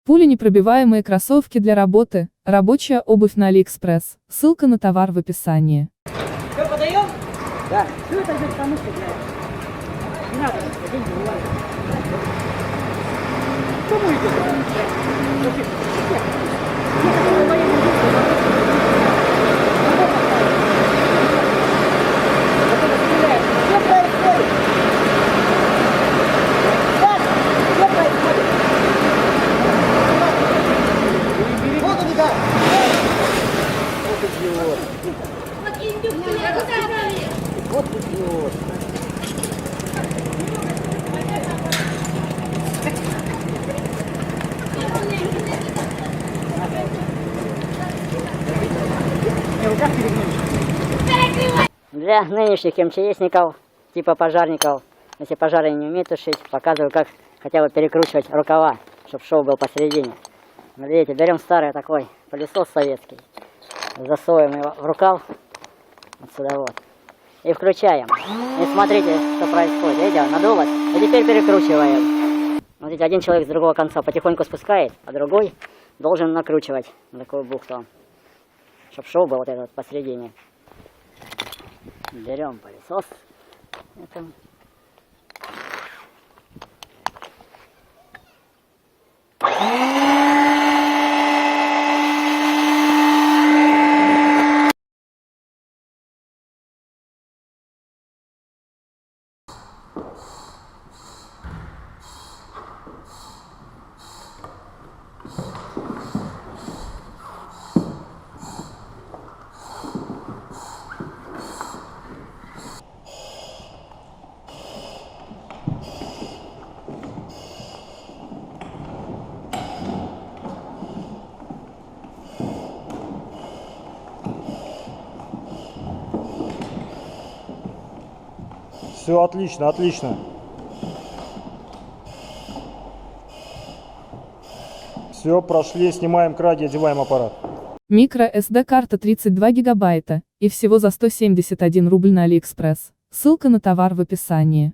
Пуленепробиваемые кроссовки для работы, рабочая обувь на AliExpress. Ссылка на товар в описании. Все, подаем? Да. Все это идет потому, что не надо, деньги бывают. Кому идет? Вот идиот. Для нынешних МЧСников, типа пожарников, если пожары не умеют тушить, показываю, как хотя бы перекручивать рукава, чтобы шов был посередине. Видите, берем старый такой пылесос советский, засовываем его в рукав, отсюда вот, и включаем. И смотрите, что происходит. Видите, надулось, и теперь перекручиваем. Вот видите, один человек с другого конца потихоньку спускает, а другой должен накручивать на такую бухту, чтобы шов был вот этот посередине. Берем пылесос. Это... Все отлично, отлично. Все, прошли, снимаем краги, одеваем аппарат. Микро SD-карта 32 гигабайта, и всего за 171 рубль на AliExpress. Ссылка на товар в описании.